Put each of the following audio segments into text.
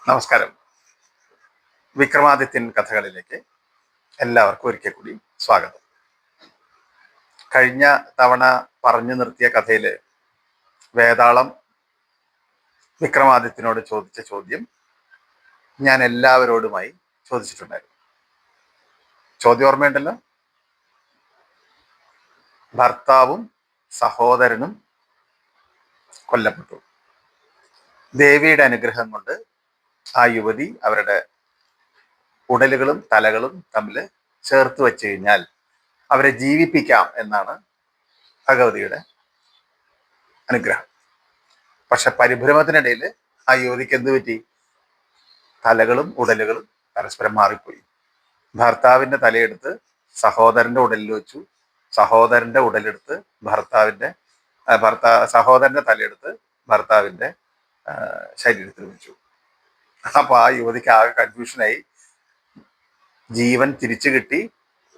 നമസ്കാരം. വിക്രമാദിത്യൻ കഥകളിലേക്ക് എല്ലാവർക്കും ഒരിക്കൽ കൂടി സ്വാഗതം. കഴിഞ്ഞ തവണ പറഞ്ഞു നിർത്തിയ കഥയില് വേതാളം വിക്രമാദിത്യനോട് ചോദിച്ച ചോദ്യം ഞാൻ എല്ലാവരോടുമായി ചോദിച്ചിട്ടുണ്ടായിരുന്നു. ചോദ്യം ഓർമ്മയുണ്ടല്ലോ? ഭർത്താവും സഹോദരനും കൊല്ലപ്പെട്ടു. ദേവിയുടെ അനുഗ്രഹം കൊണ്ട് ആ യുവതി അവരുടെ ഉടലുകളും തലകളും തമ്മിൽ ചേർത്ത് വെച്ച് കഴിഞ്ഞാൽ അവരെ ജീവിപ്പിക്കാം എന്നാണ് ഭഗവതിയുടെ അനുഗ്രഹം. പക്ഷെ പരിഭ്രമത്തിനിടയിൽ ആ യുവതിക്ക് എന്ത് പറ്റി? തലകളും ഉടലുകളും പരസ്പരം മാറിപ്പോയി. ഭർത്താവിന്റെ തലയെടുത്ത് സഹോദരന്റെ ഉടലിൽ വെച്ചു, സഹോദരന്റെ ഉടലെടുത്ത് സഹോദരന്റെ തലയെടുത്ത് ഭർത്താവിന്റെ ശരീരത്തിൽ വെച്ചു. അപ്പൊ ആ യുവതിക്ക് ആകെ കൺഫ്യൂഷനായി. ജീവൻ തിരിച്ചു കിട്ടി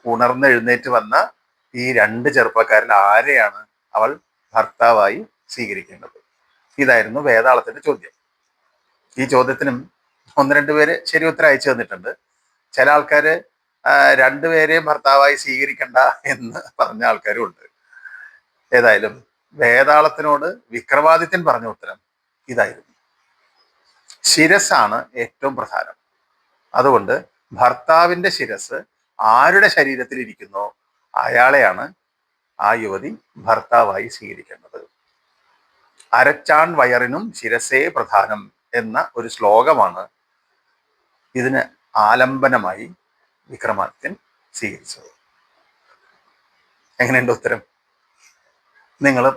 ഉണർന്നെഴുന്നേറ്റ് വന്ന ഈ രണ്ട് ചെറുപ്പക്കാരിൽ ആരെയാണ് അവൾ ഭർത്താവായി സ്വീകരിക്കേണ്ടത്? ഇതായിരുന്നു വേതാളത്തിന്റെ ചോദ്യം. ഈ ചോദ്യത്തിനും ഒന്ന് രണ്ടുപേര് ശരി ഉത്തരം അയച്ചു തന്നിട്ടുണ്ട്. ചില ആൾക്കാര് രണ്ടുപേരെയും ഭർത്താവായി സ്വീകരിക്കണ്ട എന്ന് പറഞ്ഞ ആൾക്കാരും ഉണ്ട്. ഏതായാലും വേതാളത്തിനോട് വിക്രമാദിത്യൻ പറഞ്ഞ ഉത്തരം ഇതായിരുന്നു. ശിരസ്സാണ് ഏറ്റവും പ്രധാനം. അതുകൊണ്ട് ഭർത്താവിന്റെ ശിരസ് ആരുടെ ശരീരത്തിൽ ഇരിക്കുന്നോ അയാളെയാണ് ആ യുവതി ഭർത്താവായി സ്വീകരിക്കേണ്ടത്. അരച്ചാൺ വയറിനും ശിരസേ പ്രധാനം എന്ന ഒരു ശ്ലോകമാണ് ഇതിന് ആലംബനമായി വിക്രമാദിത്യൻ സ്വീകരിച്ചത്. എങ്ങനെയുണ്ട് ഉത്തരം? നിങ്ങൾ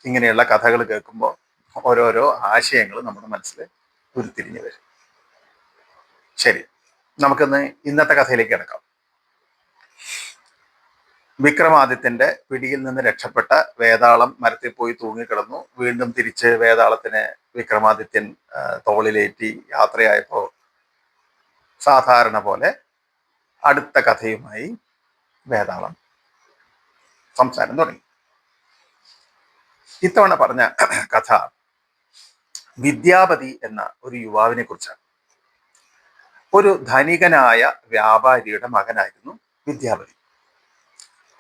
ഇങ്ങനെയുള്ള കഥകൾ കേൾക്കുമ്പോൾ ഓരോരോ ആശയങ്ങൾ നമ്മുടെ മനസ്സിൽ ഉരുത്തിരിഞ്ഞു വരും. ശരി, നമുക്കിന്ന് ഇന്നത്തെ കഥയിലേക്ക് കിടക്കാം. വിക്രമാദിത്യന്റെ പിടിയിൽ നിന്ന് രക്ഷപ്പെട്ട വേതാളം മരത്തിൽ പോയി തൂങ്ങിക്കിടന്നു. വീണ്ടും തിരിച്ച് വേതാളത്തിനെ വിക്രമാദിത്യൻ തോളിലേറ്റി യാത്രയായപ്പോൾ സാധാരണ പോലെ അടുത്ത കഥയുമായി വേതാളം സംസാരം തുടങ്ങി. ഇത്തവണ പറഞ്ഞ കഥ വിദ്യാപതി എന്ന ഒരു യുവാവിനെ കുറിച്ചാണ്. ഒരു ധനികനായ വ്യാപാരിയുടെ മകനായിരുന്നു വിദ്യാപതി.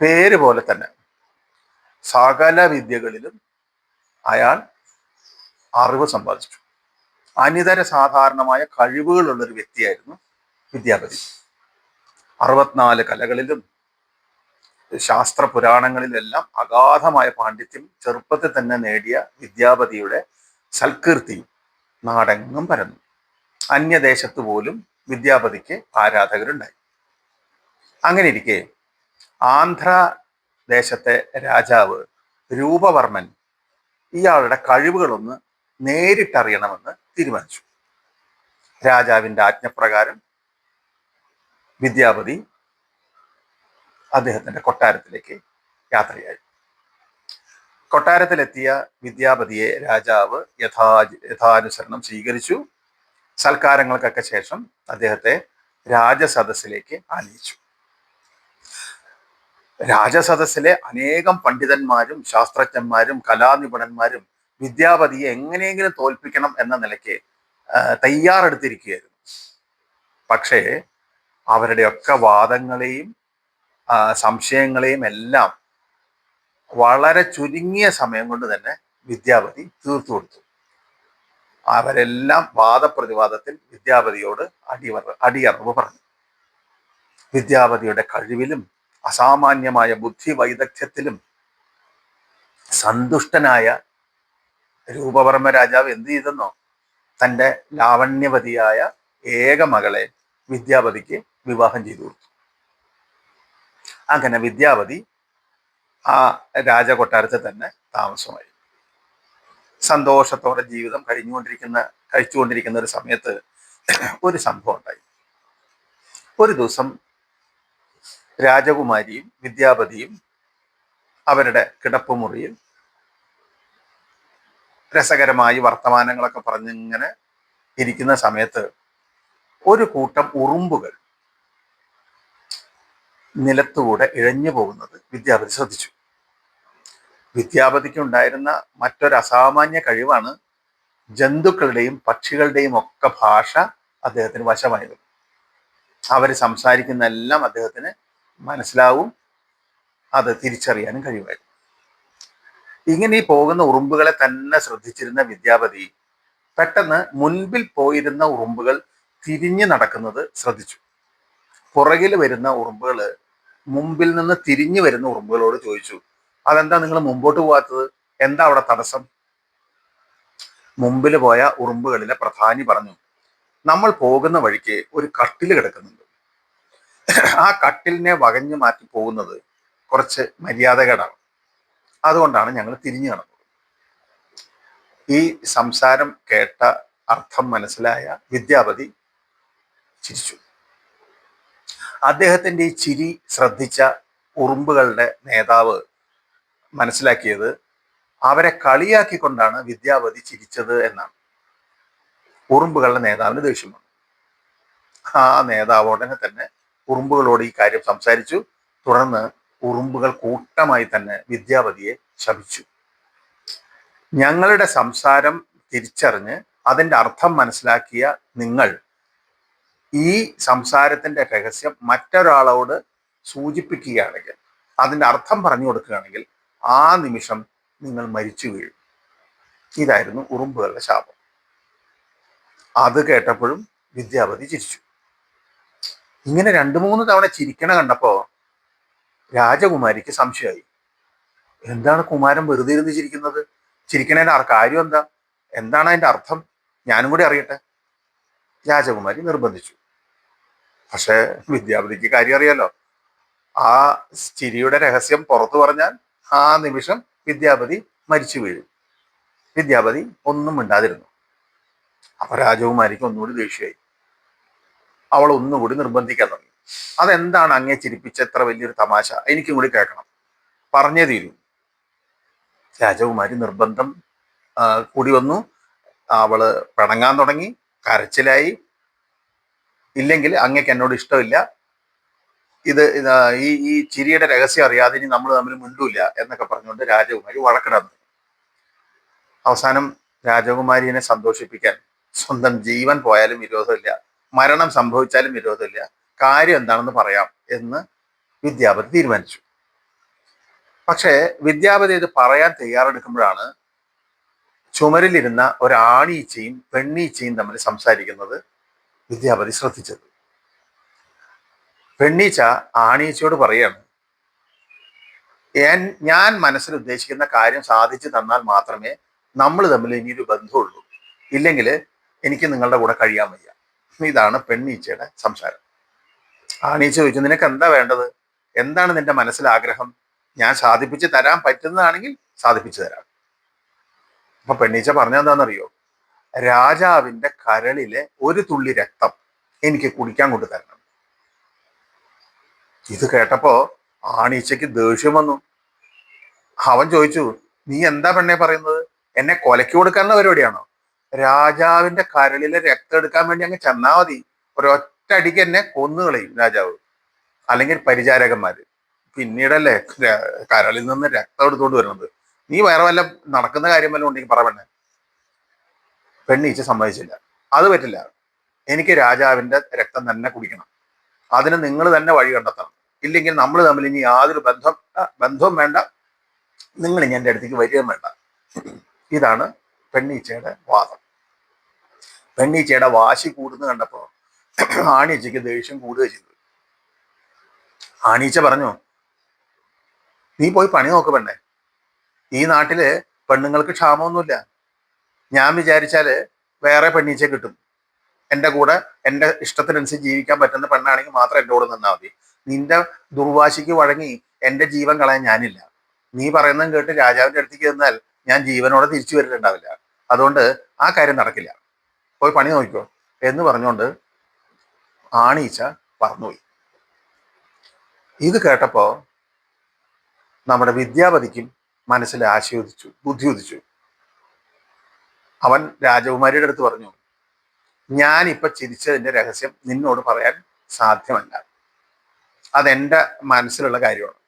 പേര് പോലെ തന്നെ സകല വിദ്യകളിലും അയാൾ അറിവ് സമ്പാദിച്ചു. അനിതര സാധാരണമായ കഴിവുകളുള്ള ഒരു വ്യക്തിയായിരുന്നു വിദ്യാപതി. 64 കലകളിലും ശാസ്ത്ര പുരാണങ്ങളിലെല്ലാം അഗാധമായ പാണ്ഡിത്യം ചെറുപ്പത്തിൽ തന്നെ നേടിയ വിദ്യാപതിയുടെ സൽകീർത്തി നാടെങ്ങും പരന്നു. അന്യദേശത്ത് പോലും വിദ്യാപതിക്ക് ആരാധകരുണ്ടായി. അങ്ങനെ ഇരിക്കെ ആന്ധ്രാദേശത്തെ രാജാവ് രൂപവർമ്മൻ ഇയാളുടെ കഴിവുകളൊന്ന് നേരിട്ടറിയണമെന്ന് തീരുമാനിച്ചു. രാജാവിന്റെ ആജ്ഞപ്രകാരം വിദ്യാപതി അദ്ദേഹത്തിന്റെ കൊട്ടാരത്തിലേക്ക് യാത്രയായി. കൊട്ടാരത്തിലെത്തിയ വിദ്യാപതിയെ രാജാവ് യഥാനുസരണം സ്വീകരിച്ചു. സൽക്കാരങ്ങൾക്കൊക്കെ ശേഷം അദ്ദേഹത്തെ രാജസദസ്സിലേക്ക് ആനയിച്ചു. രാജസദസ്സിലെ അനേകം പണ്ഡിതന്മാരും ശാസ്ത്രജ്ഞന്മാരും കലാനിപുണന്മാരും വിദ്യാപതിയെ എങ്ങനെയെങ്കിലും തോൽപ്പിക്കണം എന്ന നിലയ്ക്ക് തയ്യാറെടുത്തിരിക്കുകയായിരുന്നു. പക്ഷേ അവരുടെയൊക്കെ വാദങ്ങളെയും സംശയങ്ങളെയും എല്ലാം വളരെ ചുരുങ്ങിയ സമയം കൊണ്ട് തന്നെ വിദ്യാപതി തീർത്തു കൊടുത്തു. അവരെല്ലാം വാദപ്രതിവാദത്തിൽ വിദ്യാപതിയോട് അടിയറവ് പറഞ്ഞു. വിദ്യാപതിയുടെ കഴിവിലും അസാമാന്യമായ ബുദ്ധി വൈദഗ്ധ്യത്തിലും സന്തുഷ്ടനായ രൂപവർമ്മ രാജാവ് എന്ത് ചെയ്തെന്നോ? തൻ്റെ ലാവണ്യവതിയായ ഏക മകളെ വിദ്യാപതിക്ക് വിവാഹം ചെയ്തു കൊടുത്തു. അങ്ങനെ വിദ്യാപതി ആ രാജകൊട്ടാരത്തിൽ തന്നെ താമസമായി സന്തോഷത്തോടെ ജീവിതം കഴിച്ചുകൊണ്ടിരിക്കുന്ന ഒരു സമയത്ത് ഒരു സംഭവം ഉണ്ടായി. ഒരു ദിവസം രാജകുമാരിയും വിദ്യാപതിയും അവരുടെ കിടപ്പുമുറിയിൽ രസകരമായി വർത്തമാനങ്ങളൊക്കെ പറഞ്ഞിങ്ങനെ ഇരിക്കുന്ന സമയത്ത് ഒരു കൂട്ടം ഉറുമ്പുകൾ നിലത്തൂടെ ഇഴഞ്ഞു പോകുന്നത് വിദ്യാപതി ശ്രദ്ധിച്ചു. വിദ്യാപതിക്ക് ഉണ്ടായിരുന്ന മറ്റൊരു അസാമാന്യ കഴിവാണ് ജന്തുക്കളുടെയും പക്ഷികളുടെയും ഒക്കെ ഭാഷ അദ്ദേഹത്തിന് വശമായിരുന്നു. അവർ സംസാരിക്കുന്ന എല്ലാം അദ്ദേഹത്തിന് മനസ്സിലാവും, അത് തിരിച്ചറിയാനും കഴിയുമായിരുന്നു. ഇങ്ങനെ ഈ പോകുന്ന ഉറുമ്പുകളെ തന്നെ ശ്രദ്ധിച്ചിരുന്ന വിദ്യാപതി പെട്ടെന്ന് മുൻപിൽ പോയിരുന്ന ഉറുമ്പുകൾ തിരിഞ്ഞു നടക്കുന്നത് ശ്രദ്ധിച്ചു. പുറകിൽ വരുന്ന ഉറുമ്പുകൾ മുമ്പിൽ നിന്ന് തിരിഞ്ഞു വരുന്ന ഉറുമ്പുകളോട് ചോദിച്ചു, അതെന്താ നിങ്ങൾ മുമ്പോട്ട് പോകാത്തത്, എന്താ അവിടെ തടസ്സം? മുമ്പിൽ പോയ ഉറുമ്പുകളിലെ പ്രധാനി പറഞ്ഞു, നമ്മൾ പോകുന്ന വഴിക്ക് ഒരു കട്ടിൽ കിടക്കുന്നുണ്ട്. ആ കട്ടിലിനെ വകഞ്ഞു മാറ്റി പോകുന്നത് കുറച്ച് മര്യാദകേടാണ്. അതുകൊണ്ടാണ് ഞങ്ങൾ തിരിഞ്ഞു നടന്നത്. ഈ സംസാരം കേട്ട അർത്ഥം മനസ്സിലായ വിദ്യാപതി ചിരിച്ചു. അദ്ദേഹത്തിന്റെ ഈ ചിരി ശ്രദ്ധിച്ച ഉറുമ്പുകളുടെ നേതാവ് മനസ്സിലാക്കിയത് അവരെ കളിയാക്കിക്കൊണ്ടാണ് വിദ്യാപതി ചിരിച്ചത് എന്നാണ്. ഉറുമ്പുകളുടെ നേതാവിന് ദേഷ്യം വന്നു. ആ നേതാവ് ഉടനെ തന്നെ ഉറുമ്പുകളോട് ഈ കാര്യം സംസാരിച്ചു. തുടർന്ന് ഉറുമ്പുകൾ കൂട്ടമായി തന്നെ വിദ്യാപതിയെ ശപിച്ചു. ഞങ്ങളുടെ സംസാരം തിരിച്ചറിഞ്ഞ് അതിൻ്റെ അർത്ഥം മനസ്സിലാക്കിയ നിങ്ങൾ ഈ സംസാരത്തിന്റെ രഹസ്യം മറ്റൊരാളോട് സൂചിപ്പിക്കുകയാണെങ്കിൽ, അതിൻ്റെ അർത്ഥം പറഞ്ഞു കൊടുക്കുകയാണെങ്കിൽ, ആ നിമിഷം നിങ്ങൾ മരിച്ചു വീഴും. ഇതായിരുന്നു ഉറുമ്പുകളുടെ ശാപം. അത് കേട്ടപ്പോഴും വിദ്യാപതി ചിരിച്ചു. ഇങ്ങനെ 2-3 തവണ ചിരിക്കണ കണ്ടപ്പോ രാജകുമാരിക്ക് സംശയമായി. എന്താണ് കുമാരൻ വെറുതെ ഇരുന്ന് ചിരിക്കുന്നത്? ചിരിക്കണേന്റെ കാര്യം എന്താ? എന്താണ് അതിന്റെ അർത്ഥം? ഞാനും കൂടി അറിയട്ടെ. രാജകുമാരി നിർബന്ധിച്ചു. പക്ഷെ വിദ്യാപതിക്ക് കാര്യം അറിയാലോ. ആ ചിരിയുടെ രഹസ്യം പുറത്തു പറഞ്ഞാൽ ആ നിമിഷം വിദ്യാപതി മരിച്ചു വീഴും. വിദ്യാപതി ഒന്നും മിണ്ടാതിരുന്നു. അപ്പൊ രാജകുമാരിക്ക് ഒന്നുകൂടി ദേഷ്യമായി. അവൾ ഒന്നുകൂടി നിർബന്ധിക്കാൻ തുടങ്ങി. അതെന്താണ് അങ്ങേ ചിരിപ്പിച്ച എത്ര വലിയൊരു തമാശ? എനിക്കും കൂടി കേൾക്കണം, പറഞ്ഞേ തീരൂ. രാജകുമാരി നിർബന്ധം കൂടി വന്നു. അവള് പിണങ്ങാൻ തുടങ്ങി, കരച്ചിലായി. ഇല്ലെങ്കിൽ അങ്ങക്ക് എന്നോട് ഇഷ്ടമില്ല, ഇത് ഈ ചിരിയുടെ രഹസ്യം അറിയാതെ ഇനി നമ്മൾ തമ്മിൽ മിണ്ടൂല്ല എന്നൊക്കെ പറഞ്ഞുകൊണ്ട് രാജകുമാരി വഴക്കിടാൻ തുടങ്ങി. അവസാനം രാജകുമാരിയെ സന്തോഷിപ്പിക്കാൻ സ്വന്തം ജീവൻ പോയാലും വിരോധമില്ല, മരണം സംഭവിച്ചാലും വിരോധമില്ല, കാര്യം എന്താണെന്ന് പറയാം എന്ന് വിദ്യാപതി തീരുമാനിച്ചു. പക്ഷേ വിദ്യാപതി ഇത് പറയാൻ തയ്യാറെടുക്കുമ്പോഴാണ് ചുമരിലിരുന്ന ഒരാണീച്ചയും പെണ്ണീച്ചയും തമ്മിൽ സംസാരിക്കുന്നത് വിദ്യാപതി ശ്രദ്ധിച്ചത്. പെണ്ണീച്ച ആണീച്ചയോട് പറയാണ്, ഞാൻ മനസ്സിൽ ഉദ്ദേശിക്കുന്ന കാര്യം സാധിച്ചു തന്നാൽ മാത്രമേ നമ്മൾ തമ്മിൽ ഇനിയൊരു ബന്ധമുള്ളൂ, ഇല്ലെങ്കിൽ എനിക്ക് നിങ്ങളുടെ കൂടെ കഴിയാൻ വയ്യ. ഇതാണ് പെണ്ണീച്ചയുടെ സംസാരം. ആണീച്ച ചോദിച്ചു, നിനക്ക് എന്താ വേണ്ടത്? എന്താണ് നിന്റെ മനസ്സിൽ ആഗ്രഹം? ഞാൻ സാധിപ്പിച്ച് തരാൻ പറ്റുന്നതാണെങ്കിൽ സാധിപ്പിച്ചു തരാം. അപ്പൊ പെണ്ണീച്ച പറഞ്ഞെന്താണെന്നറിയോ? രാജാവിന്റെ കരളിലെ ഒരു തുള്ളി രക്തം എനിക്ക് കുടിക്കാൻ കൊണ്ട് തരണം. ഇത് കേട്ടപ്പോ ആണീച്ചയ്ക്ക് ദേഷ്യം വന്നു. അവൻ ചോദിച്ചു, നീ എന്താ പെണ്ണെ പറയുന്നത്? എന്നെ കൊലയ്ക്ക് കൊടുക്കാനുള്ള പരിപാടിയാണോ? രാജാവിന്റെ കരളിലെ രക്തം എടുക്കാൻ വേണ്ടി അങ്ങ് ചെന്നാ മതി, ഒരൊറ്റ അടിക്ക് എന്നെ കൊന്നുകളയും രാജാവ്, അല്ലെങ്കിൽ പരിചാരകന്മാര്. പിന്നീടല്ലേ കരളിൽ നിന്ന് രക്തം എടുത്തുകൊണ്ട് വരുന്നത്. നീ വേറെ വല്ല നടക്കുന്ന കാര്യം വല്ലതും ഉണ്ടെങ്കിൽ പറ പെണ്ണെ. പെണ്ണീച്ച സമ്മതിച്ചില്ല. അത് പറ്റില്ല, എനിക്ക് രാജാവിന്റെ രക്തം തന്നെ കുടിക്കണം, അതിന് നിങ്ങൾ തന്നെ വഴി കണ്ടെത്തണം, ഇല്ലെങ്കിൽ നമ്മൾ തമ്മിൽ ഇനി യാതൊരു ബന്ധവും വേണ്ട, നിങ്ങൾ ഇനി എൻ്റെ അടുത്തേക്ക് വരികയും വേണ്ട. ഇതാണ് പെണ്ണീച്ചയുടെ വാദം. പെണ്ണീച്ചയുടെ വാശി കൂടുന്നു കണ്ടപ്പോൾ ആണീച്ചയ്ക്ക് ദേഷ്യം കൂടുക ചെയ്തു. ആണീച്ച പറഞ്ഞു, നീ പോയി പണി നോക്ക് പെണ്ണെ, ഈ നാട്ടില് പെണ്ണുങ്ങൾക്ക് ക്ഷാമമൊന്നുമില്ല. ഞാൻ വിചാരിച്ചാല് വേറെ പെണ്ണീച്ച കിട്ടും. എൻ്റെ കൂടെ എൻ്റെ ഇഷ്ടത്തിനനുസരിച്ച് ജീവിക്കാൻ പറ്റുന്ന പെണ്ണാണെങ്കിൽ മാത്രം എൻ്റെ കൂടെ നിന്നാൽ മതി. നിന്റെ ദുർവാശിക്ക് വഴങ്ങി എൻ്റെ ജീവൻ കളയാൻ ഞാനില്ല. നീ പറയുന്നതും കേട്ട് രാജാവിൻ്റെ അടുത്തേക്ക് ചെന്നാൽ ഞാൻ ജീവനോടെ തിരിച്ചു വരലുണ്ടാവില്ല. അതുകൊണ്ട് ആ കാര്യം നടക്കില്ല, പോയി പണി നോക്കിക്കോ എന്ന് പറഞ്ഞുകൊണ്ട് ആണീച്ച പറന്നുപോയി. ഇത് കേട്ടപ്പോ നമ്മുടെ വിദ്യാപതിക്കും മനസ്സിൽ ആശയോദിച്ചു, ബുദ്ധി ഉദിച്ചു. അവൻ രാജകുമാരിയുടെ അടുത്ത് പറഞ്ഞു, ഞാൻ ഇപ്പൊ ചിരിച്ചതിന്റെ രഹസ്യം നിന്നോട് പറയാൻ സാധ്യമല്ല, അതെൻ്റെ മനസ്സിലുള്ള കാര്യമാണ്.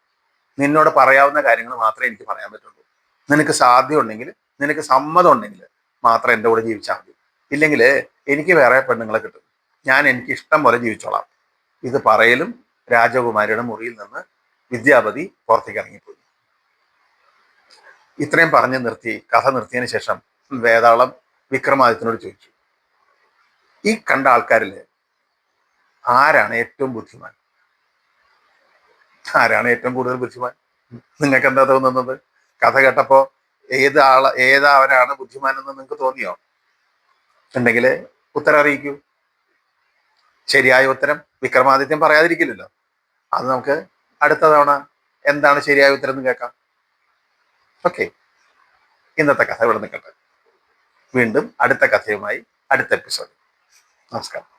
നിന്നോട് പറയാവുന്ന കാര്യങ്ങൾ മാത്രമേ എനിക്ക് പറയാൻ പറ്റുള്ളൂ. നിനക്ക് സാധ്യമുണ്ടെങ്കിൽ, നിനക്ക് സമ്മതം ഉണ്ടെങ്കിൽ മാത്രം എൻ്റെ കൂടെ ജീവിച്ചാൽ മതി. ഇല്ലെങ്കിൽ എനിക്ക് വേറെ പെണ്ണുങ്ങളെ കിട്ടും. ഞാൻ എനിക്ക് ഇഷ്ടം പോലെ ജീവിച്ചോളാം. ഇത് പറയലും രാജകുമാരിയുടെ മുറിയിൽ നിന്ന് വിദ്യാപതി പുറത്തേക്ക് ഇറങ്ങിപ്പോയി. ഇത്രയും പറഞ്ഞു നിർത്തി കഥ നിർത്തിയതിനു ശേഷം വേതാളം വിക്രമാദിത്യനോട് ചോദിച്ചു, ഈ കണ്ട ആൾക്കാരിൽ ആരാണ് ഏറ്റവും ബുദ്ധിമാൻ? ആരാണ് ഏറ്റവും കൂടുതൽ ബുദ്ധിമാൻ? നിങ്ങൾക്ക് എന്താ തോന്നുന്നത്? കഥ കേട്ടപ്പോ ഏതാവരാണ് ബുദ്ധിമാൻ എന്ന് നിങ്ങൾക്ക് തോന്നിയോ? ഉണ്ടെങ്കിൽ ഉത്തരം അറിയിക്കൂ. ശരിയായ ഉത്തരം വിക്രമാദിത്യൻ പറയാതിരിക്കില്ലല്ലോ. അത് നമുക്ക് അടുത്ത തവണ എന്താണ് ശരിയായ ഉത്തരം എന്ന് കേൾക്കാം. ഓക്കെ, ഇന്നത്തെ കഥ ഇവിടെ നിൽക്കട്ടെ. വീണ്ടും അടുത്ത കഥയുമായി അടുത്ത എപ്പിസോഡ്. നമസ്കാരം.